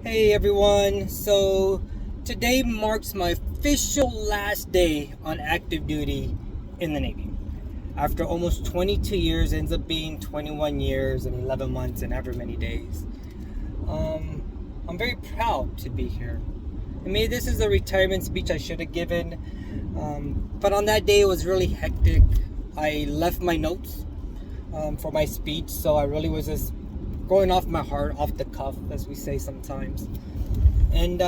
Hey everyone, so today marks my official last day on active duty in the Navy. After almost 22 years, ends up being 21 years and 11 months and ever many days. I'm very proud to be here. I mean, this is a retirement speech I should have given, but on that day it was really hectic. I left my notes for my speech, so I really was just going off my heart, off the cuff, as we say sometimes. And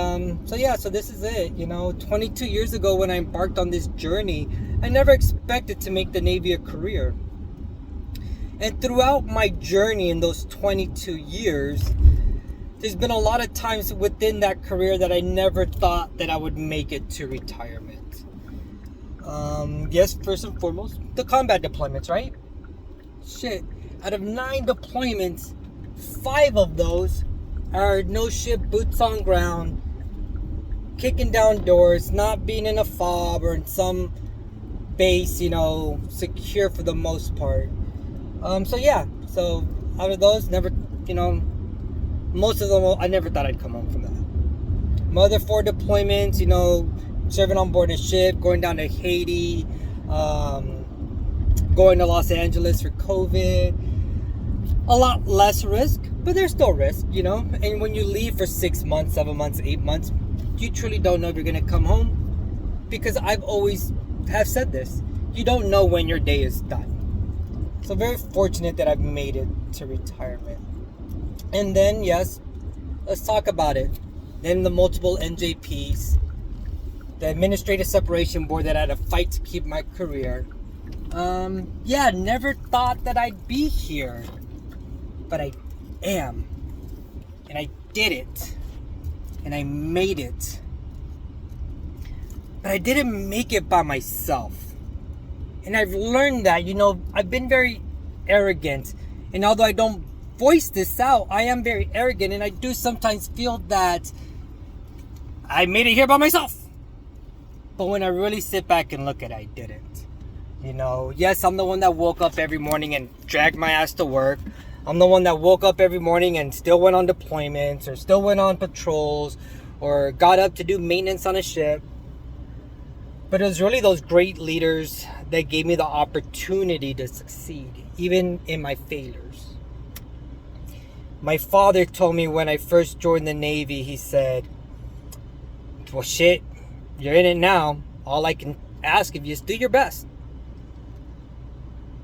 so this is it. 22 years ago when I embarked on this journey, I never expected to make the Navy a career. And throughout my journey in those 22 years, there's been a lot of times within that career that I never thought that I would make it to retirement. Yes, first and foremost, the combat deployments, right? Shit, out of 9 deployments, 5 of those are no shit, boots on ground, kicking down doors, not being in a fob or in some base, secure for the most part. So out of those, never, most of them, I never thought I'd come home from that. My other 4 deployments, serving on board a ship, going down to Haiti, going to Los Angeles for COVID. A lot less risk, but there's still risk, And when you leave for 6 months, 7 months, 8 months, you truly don't know if you're going to come home. Because I've always have said this. You don't know when your day is done. So very fortunate that I've made it to retirement. And then, yes, let's talk about it. Then the multiple NJPs, the Administrative Separation Board that I had to fight to keep my career. Never thought that I'd be here. But I am. And I did it. And I made it. But I didn't make it by myself. And I've learned that, I've been very arrogant. And although I don't voice this out, I am very arrogant. And I do sometimes feel that I made it here by myself. But when I really sit back and look at it, I didn't. Yes, I'm the one that woke up every morning and dragged my ass to work. I'm the one that woke up every morning and still went on deployments or still went on patrols or got up to do maintenance on a ship. But it was really those great leaders that gave me the opportunity to succeed, even in my failures. My father told me when I first joined the Navy, he said, well, shit, you're in it now. All I can ask of you is do your best.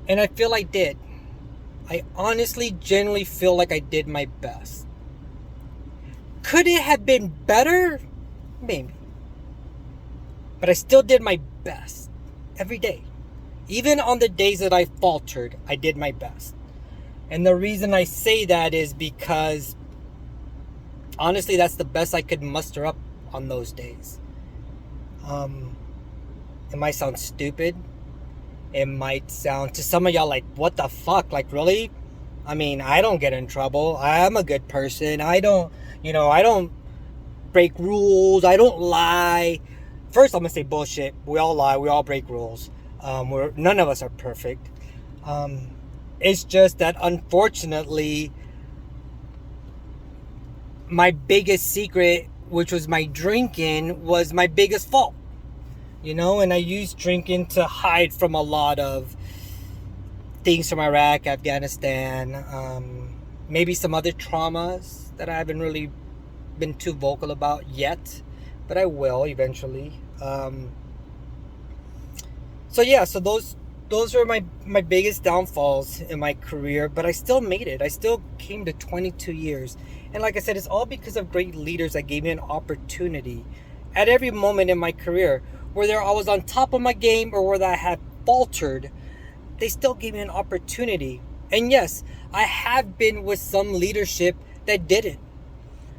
And I feel I did. I honestly, genuinely feel like I did my best. Could it have been better? Maybe. But I still did my best every day. Even on the days that I faltered, I did my best. And the reason I say that is because, honestly, that's the best I could muster up on those days. It might sound stupid. It might sound to some of y'all like, what the fuck? Like, really? I mean, I don't get in trouble. I'm a good person. I don't break rules. I don't lie. First, I'm going to say bullshit. We all lie. We all break rules. None of us are perfect. It's just that, unfortunately, my biggest secret, which was my drinking, was my biggest fault. And I used drinking to hide from a lot of things from Iraq, Afghanistan, maybe some other traumas that I haven't really been too vocal about yet, but I will eventually. So those were my biggest downfalls in my career, but I still made it. I still came to 22 years. And like I said, it's all because of great leaders that gave me an opportunity at every moment in my career. Whether I was on top of my game or whether I had faltered, they still gave me an opportunity. And yes, I have been with some leadership that didn't.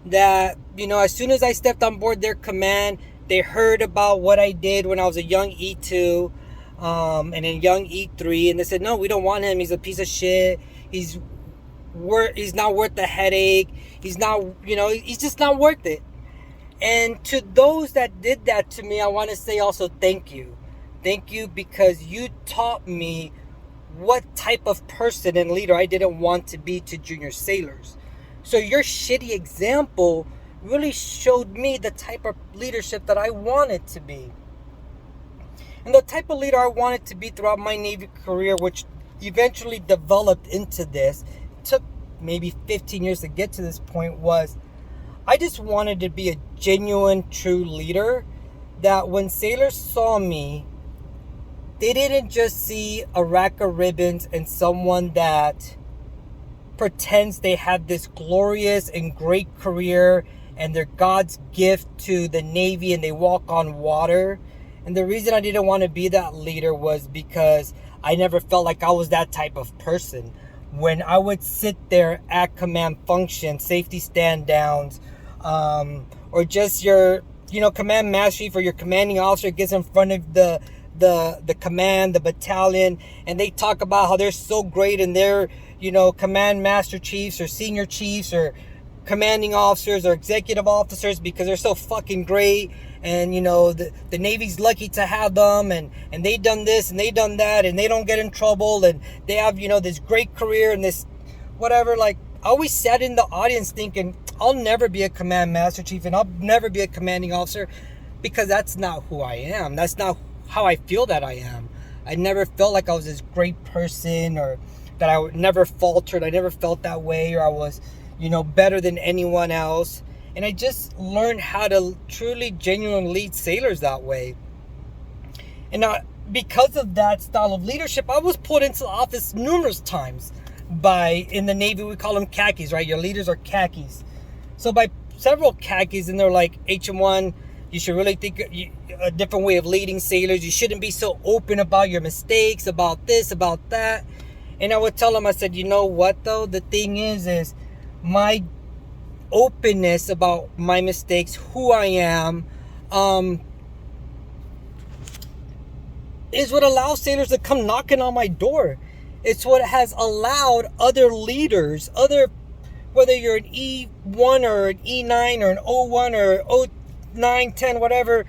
That, as soon as I stepped on board their command, they heard about what I did when I was a young E2 and a young E3. And they said, no, we don't want him. He's a piece of shit. He's not worth the headache. He's just not worth it. And to those that did that to me, I want to say also thank you. Thank you because you taught me what type of person and leader I didn't want to be to junior sailors. So your shitty example really showed me the type of leadership that I wanted to be. And the type of leader I wanted to be throughout my Navy career, which eventually developed into this, took maybe 15 years to get to this point, was I just wanted to be a genuine, true leader that when sailors saw me, they didn't just see a rack of ribbons and someone that pretends they have this glorious and great career and they're God's gift to the Navy and they walk on water. And the reason I didn't want to be that leader was because I never felt like I was that type of person. When I would sit there at command function, safety stand downs, or just your, command master chief or your commanding officer gets in front of the command, the battalion, and they talk about how they're so great and they're, command master chiefs or senior chiefs or commanding officers or executive officers because they're so fucking great, and the Navy's lucky to have them, and they done this and they done that, and they don't get in trouble, and they have this great career and this whatever. Like, I always sat in the audience thinking, I'll never be a command master chief and I'll never be a commanding officer, because that's not who I am. That's not how I feel that I am. I never felt like I was this great person, or that I never faltered. I never felt that way, or I was better than anyone else. And I just learned how to truly, genuinely lead sailors that way. And now, because of that style of leadership, I was put into the office numerous times in the Navy, we call them khakis, right? Your leaders are khakis. So by several khakis, and they're like, HM1, you should really think a different way of leading sailors. You shouldn't be so open about your mistakes, about this, about that. And I would tell them, I said, you know what though? The thing is my openness about my mistakes, who I am, is what allows sailors to come knocking on my door. It's what has allowed other leaders, whether you're an E1 or an E9 or an O1 or O9, 10, whatever,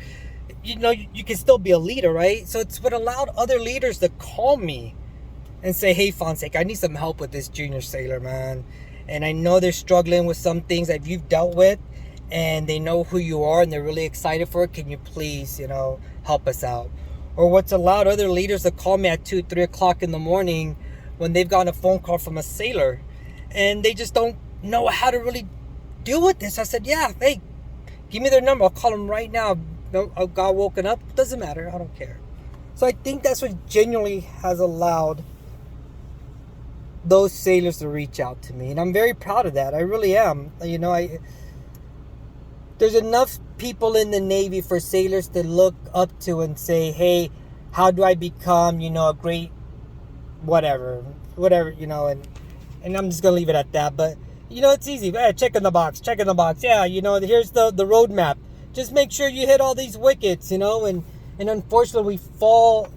you can still be a leader, right? So it's what allowed other leaders to call me and say, hey, Fonseca, I need some help with this junior sailor, man. And I know they're struggling with some things that you've dealt with, and they know who you are and they're really excited for it. Can you please, help us out? Or what's allowed other leaders to call me at 2, 3 o'clock in the morning when they've gotten a phone call from a sailor and they just don't know how to really deal with this. I said, yeah, hey, give me their number. I'll call them right now. I got woken up. Doesn't matter. I don't care. So I think that's what genuinely has allowed those sailors to reach out to me. And I'm very proud of that. I really am. There's enough people in the Navy for sailors to look up to and say, hey, how do I become, a great whatever, and I'm just going to leave it at that. But, it's easy. Check in the box. Yeah, here's the roadmap. Just make sure you hit all these wickets, and unfortunately we fall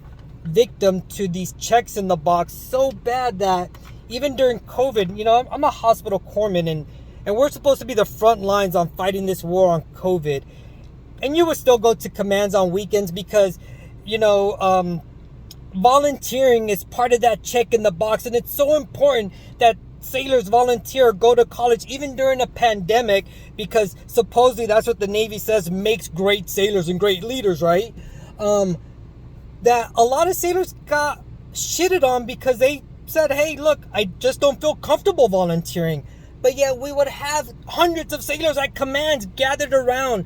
victim to these checks in the box so bad that even during COVID, I'm a hospital corpsman, and we're supposed to be the front lines on fighting this war on COVID. And you would still go to commands on weekends because, volunteering is part of that check in the box. And it's so important that sailors volunteer or go to college even during a pandemic, because supposedly that's what the Navy says makes great sailors and great leaders, right? That a lot of sailors got shitted on because they said, hey, look, I just don't feel comfortable volunteering. But yet we would have hundreds of sailors at commands gathered around,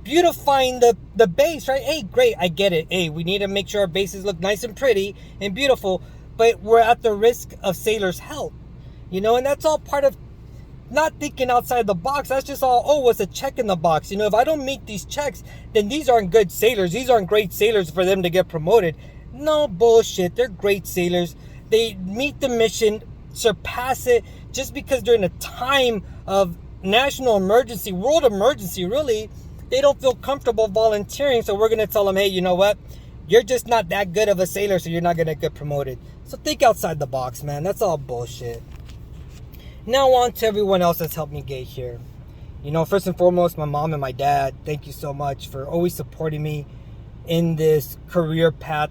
beautifying the base, right? Hey, great, I get it. Hey, we need to make sure our bases look nice and pretty and beautiful, but we're at the risk of sailors' health, and that's all part of not thinking outside the box. That's just all, it's a check in the box. If I don't meet these checks, then these aren't good sailors. These aren't great sailors for them to get promoted. No bullshit. They're great sailors. They meet the mission, surpass it, just because during a time of national emergency, world emergency, really, they don't feel comfortable volunteering. So we're going to tell them, hey, you know what? You're just not that good of a sailor, so you're not going to get promoted. So think outside the box, man. That's all bullshit. Now on to everyone else that's helped me get here. First and foremost, my mom and my dad, thank you so much for always supporting me in this career path.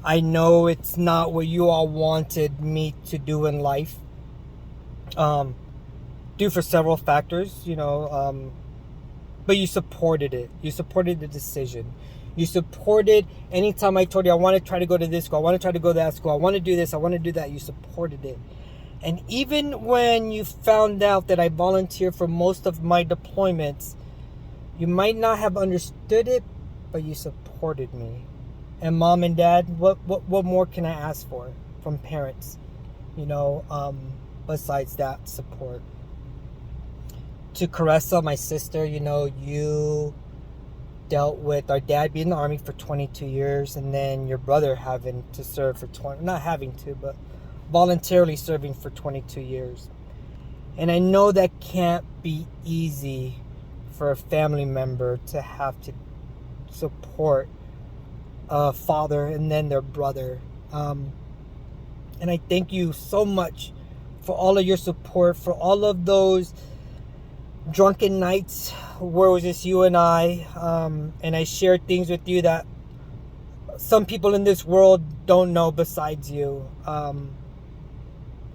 I know it's not what you all wanted me to do in life. Due for several factors, but you supported it. You supported the decision. You supported anytime I told you, I want to try to go to this school, I want to try to go to that school, I want to do this, I want to do that. You supported it. And even when you found out that I volunteered for most of my deployments, you might not have understood it, but you supported me. And mom and dad, what more can I ask for from parents? Besides that support. To Caressa, my sister, you dealt with our dad being in the Army for 22 years, and then your brother having to serve for not having to, but voluntarily serving for 22 years. And I know that can't be easy for a family member to have to support a father and then their brother. And I thank you so much for all of your support, for all of those drunken nights where it was just you and I, and I shared things with you that some people in this world don't know besides you,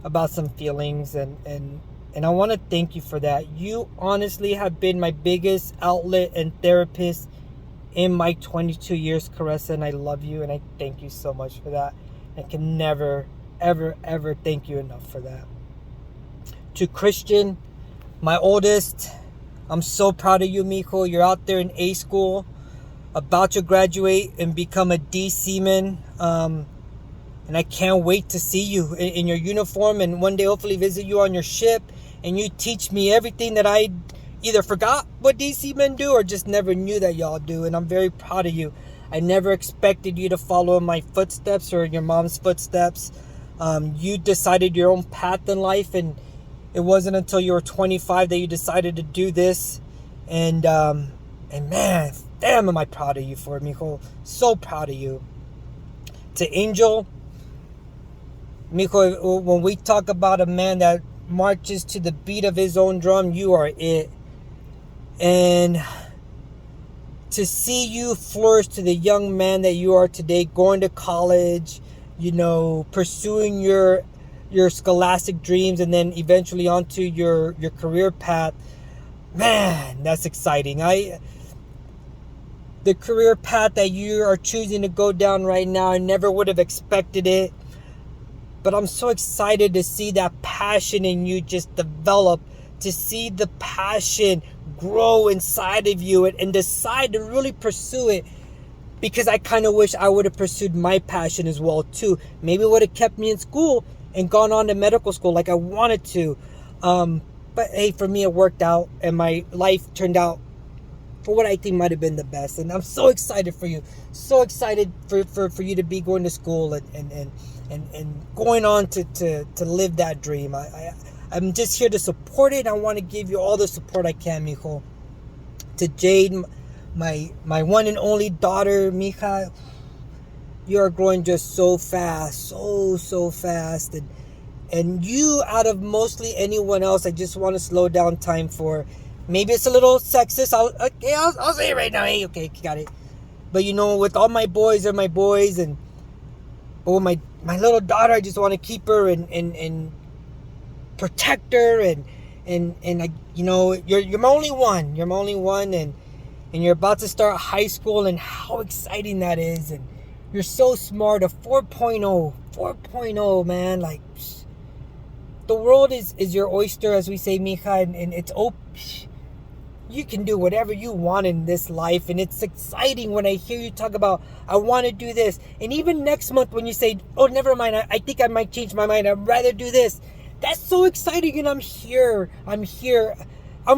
about some feelings, and I want to thank you for that. You honestly have been my biggest outlet and therapist in my 22 years, Caressa, and I love you, and I thank you so much for that. I can never, ever, ever thank you enough for that. To Christian, my oldest, I'm so proud of you, mijo. You're out there in A school, about to graduate and become a D seaman. And I can't wait to see you in your uniform and one day hopefully visit you on your ship and you teach me everything that I either forgot what D seamen do or just never knew that y'all do. And I'm very proud of you. I never expected you to follow in my footsteps or in your mom's footsteps. You decided your own path in life, and it wasn't until you were 25 that you decided to do this. And man, damn, am I proud of you for it, mijo. So proud of you. To Angel, mijo, when we talk about a man that marches to the beat of his own drum, you are it. And to see you flourish to the young man that you are today, going to college, pursuing your scholastic dreams, and then eventually onto your career path, man, that's exciting. The career path that you are choosing to go down right now, I never would have expected it, but I'm so excited to see that passion in you just develop, to see the passion grow inside of you and decide to really pursue it, because I kind of wish I would have pursued my passion as well too. Maybe it would have kept me in school and gone on to medical school like I wanted to. But hey, for me it worked out and my life turned out for what I think might have been the best. And I'm so excited for you. So excited for you to be going to school and going on to live that dream. I'm just here to support it. I want to give you all the support I can, mijo. To Jade, my one and only daughter, mija, you are growing just so fast, so fast. And you, out of mostly anyone else, I just want to slow down time for. Maybe it's a little sexist. I'll say it right now. Hey, okay, got it. But with all my boys, they're my boys, but with my little daughter, I just want to keep her and protect her, and I, you're my only one. You're my only one, and you're about to start high school, and how exciting that is. And you're so smart. A 4.0, man. Like, the world is your oyster, as we say, mija, and it's open. You can do whatever you want in this life, and it's exciting when I hear you talk about, I want to do this. And even next month when you say, oh, never mind, I think I might change my mind, I'd rather do this. That's so exciting, and I'm here. I'm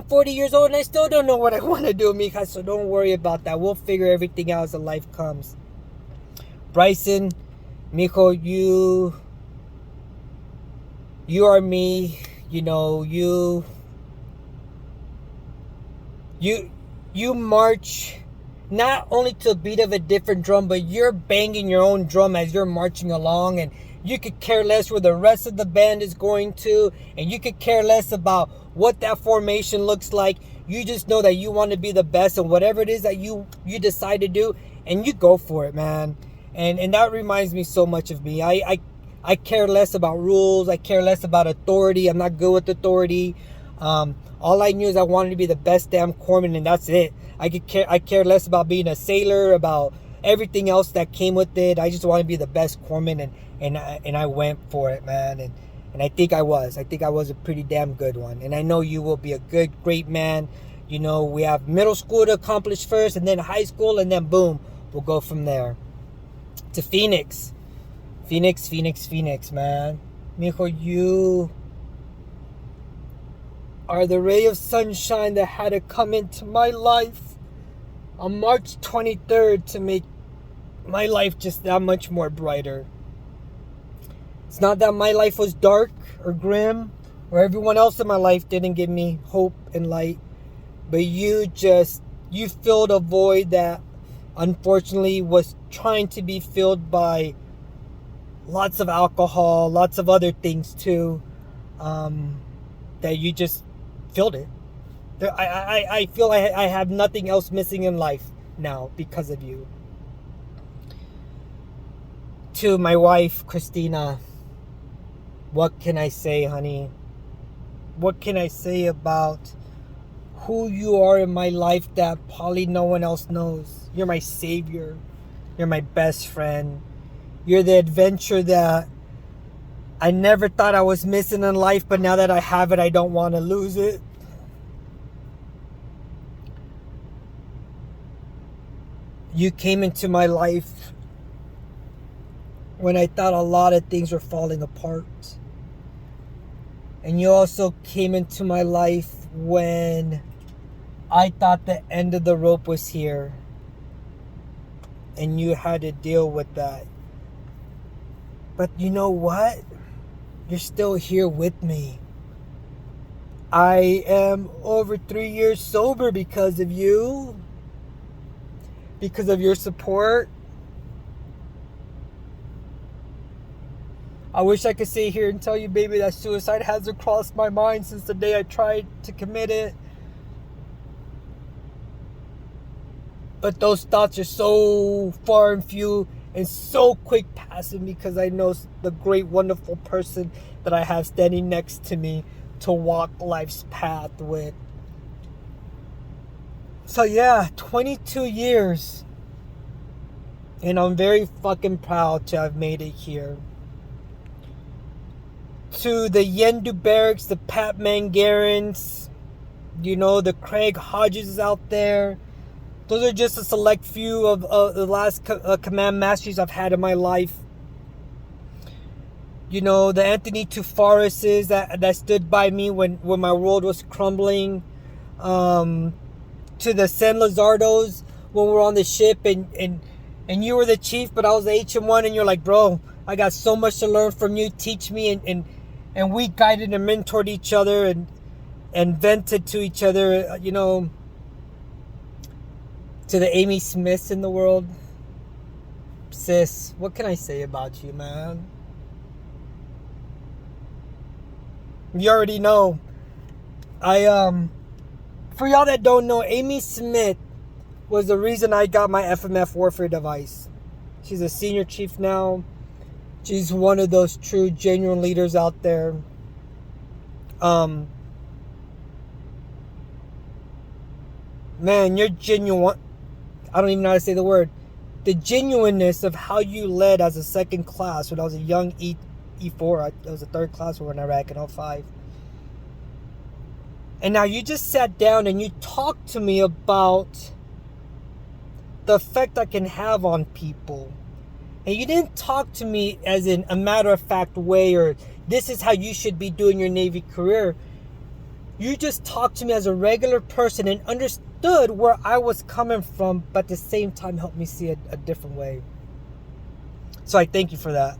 40 years old, and I still don't know what I want to do, mija, so don't worry about that. We'll figure everything out as the life comes. Bryson, mijo, you are me. You march not only to a beat of a different drum, but you're banging your own drum as you're marching along, and you could care less where the rest of the band is going to, and you could care less about what that formation looks like. You just know that you want to be the best, and whatever it is that you decide to do, and you go for it, man. And that reminds me so much of me. I care less about rules. I care less about authority. I'm not good with authority. All I knew is I wanted to be the best damn corpsman, and that's it. I cared less about being a sailor, about everything else that came with it. I just wanted to be the best corpsman, and I went for it, man. And I think I was a pretty damn good one. And I know you will be a great man. You know, we have middle school to accomplish first, and then high school, and then boom, we'll go from there to Phoenix, man. Mijo, you are the ray of sunshine that had to come into my life on March 23rd to make my life just that much more brighter. It's not that my life was dark or grim, or everyone else in my life didn't give me hope and light, but you filled a void that unfortunately was trying to be filled by lots of alcohol, lots of other things too, that you just filled it. I feel I have nothing else missing in life now because of you. To my wife, Christina, what can I say, honey? What can I say about who you are in my life that probably no one else knows? You're my savior. You're my best friend. You're the adventure that I never thought I was missing in life, but now that I have it, I don't want to lose it. You came into my life when I thought a lot of things were falling apart. And you also came into my life when I thought the end of the rope was here. And you had to deal with that. But you know what? You're still here with me. I am over 3 years sober because of you. Because of your support. I wish I could sit here and tell you, baby, that suicide hasn't crossed my mind since the day I tried to commit it. But those thoughts are so far and few and so quick passing because I know the great, wonderful person that I have standing next to me to walk life's path with. So yeah, 22 years. And I'm very fucking proud to have made it here. To the Yendu Barracks, the Pat Mangarins, you know, the Craig Hodges out there. Those are just a select few of the last command masters I've had in my life. You know, the Anthony Tufareses that stood by me when my world was crumbling. To the San Lazardos when we were on the ship and you were the chief, but I was the HM1, and you're like, bro, I got so much to learn from you. Teach me, and we guided and mentored each other and vented to each other, you know. To the Amy Smiths in the world, sis, what can I say about you, man? You already know. For y'all that don't know, Amy Smith was the reason I got my FMF warfare device. She's a senior chief now. She's one of those true, genuine leaders out there. Man, you're genuine. I don't even know how to say the word. The genuineness of how you led as a second class when I was a young E4. I was a third class when Iraq in 05. And now you just sat down and you talked to me about the effect I can have on people. And you didn't talk to me as in a matter-of-fact way or this is how you should be doing your Navy career. You just talked to me as a regular person and understood where I was coming from, but at the same time helped me see a different way. So I thank you for that.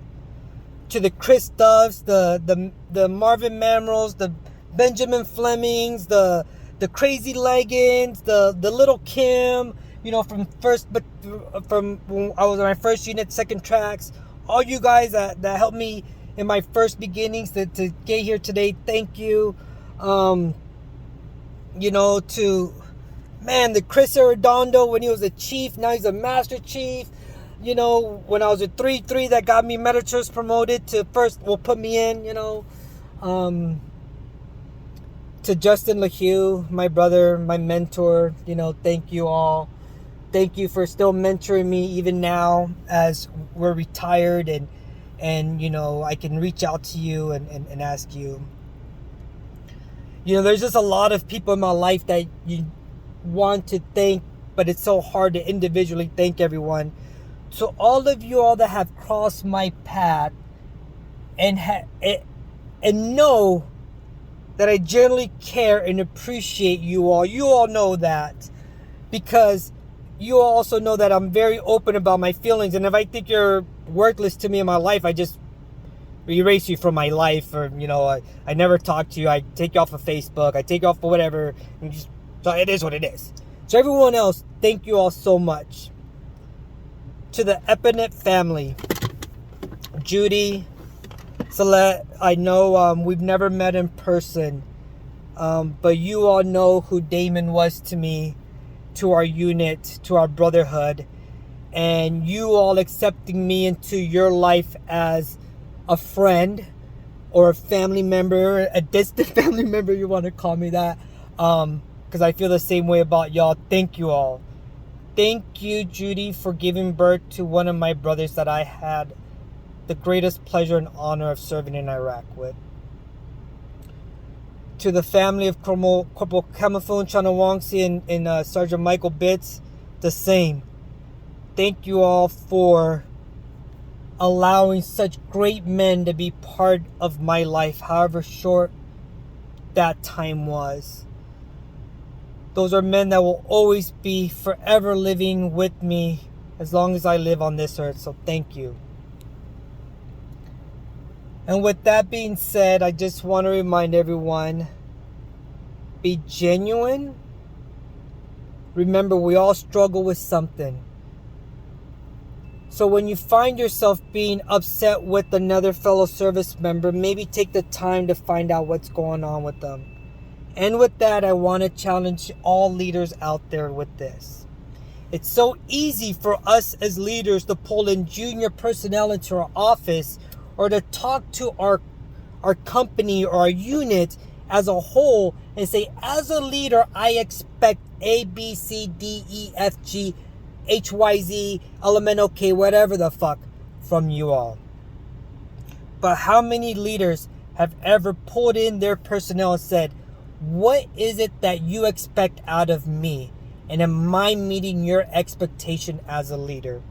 To the Chris Doves, the Marvin Mamrels, the Benjamin Flemings, the Crazy Leggins, the Little Kim, you know, from when I was in my first unit, second tracks, all you guys that helped me in my first beginnings to get here today, thank you. You know, to, man, the Chris Arredondo when he was a chief, now he's a master chief. You know, when I was a 3-3 that got me Medichurch promoted to first, will put me in, you know. To Justin LaHue, my brother, my mentor, thank you all. Thank you for still mentoring me even now as we're retired, and I can reach out to you and ask you. There's just a lot of people in my life that you want to thank, but it's so hard to individually thank everyone. So all of you all that have crossed my path and know that I generally care and appreciate you all know that, because you also know that I'm very open about my feelings, and if I think you're worthless to me in my life, I just erase you from my life, or I never talk to you. I take you off of Facebook, I take you off of whatever, so it is what it is. So everyone else, thank you all so much. To the Epinet family, Judy, Celeste, I know we've never met in person, but you all know who Damon was to me, to our unit, to our brotherhood, and you all accepting me into your life as a friend or a family member, a distant family member, you want to call me that, because I feel the same way about y'all. Thank you all. Thank you, Judy, for giving birth to one of my brothers that I had the greatest pleasure and honor of serving in Iraq with. To the family of Corporal Camafun Chanawangsi and Sergeant Michael Bitts, the same. Thank you all for allowing such great men to be part of my life, however short that time was. Those are men that will always be forever living with me as long as I live on this earth, so thank you. And with that being said, I just want to remind everyone, be genuine. Remember, we all struggle with something. So when you find yourself being upset with another fellow service member, maybe take the time to find out what's going on with them. And with that, I want to challenge all leaders out there with this. It's so easy for us as leaders to pull in junior personnel into our office, or to talk to our company or our unit as a whole and say, as a leader, I expect A, B, C, D, E, F, G, H, Y, Z, elemental K, whatever the fuck, from you all. But how many leaders have ever pulled in their personnel and said, what is it that you expect out of me? And am I meeting your expectation as a leader?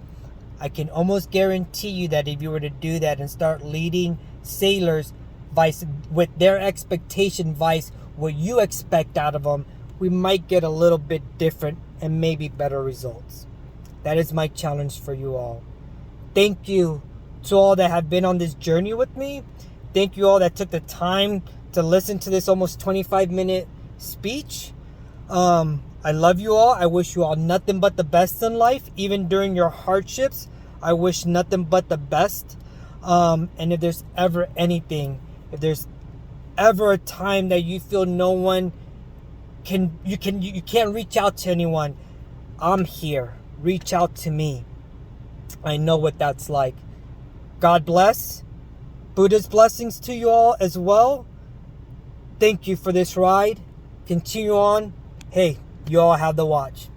I can almost guarantee you that if you were to do that and start leading sailors with their expectation vice what you expect out of them, we might get a little bit different and maybe better results. That is my challenge for you all. Thank you to all that have been on this journey with me. Thank you all that took the time to listen to this almost 25-minute speech. I love you all. I wish you all nothing but the best in life. Even during your hardships, I wish nothing but the best. And if there's ever anything, if there's ever a time that you feel no one you can't reach out to anyone, I'm here. Reach out to me. I know what that's like. God bless. Buddha's blessings to you all as well. Thank you for this ride. Continue on. Hey, you all have the watch.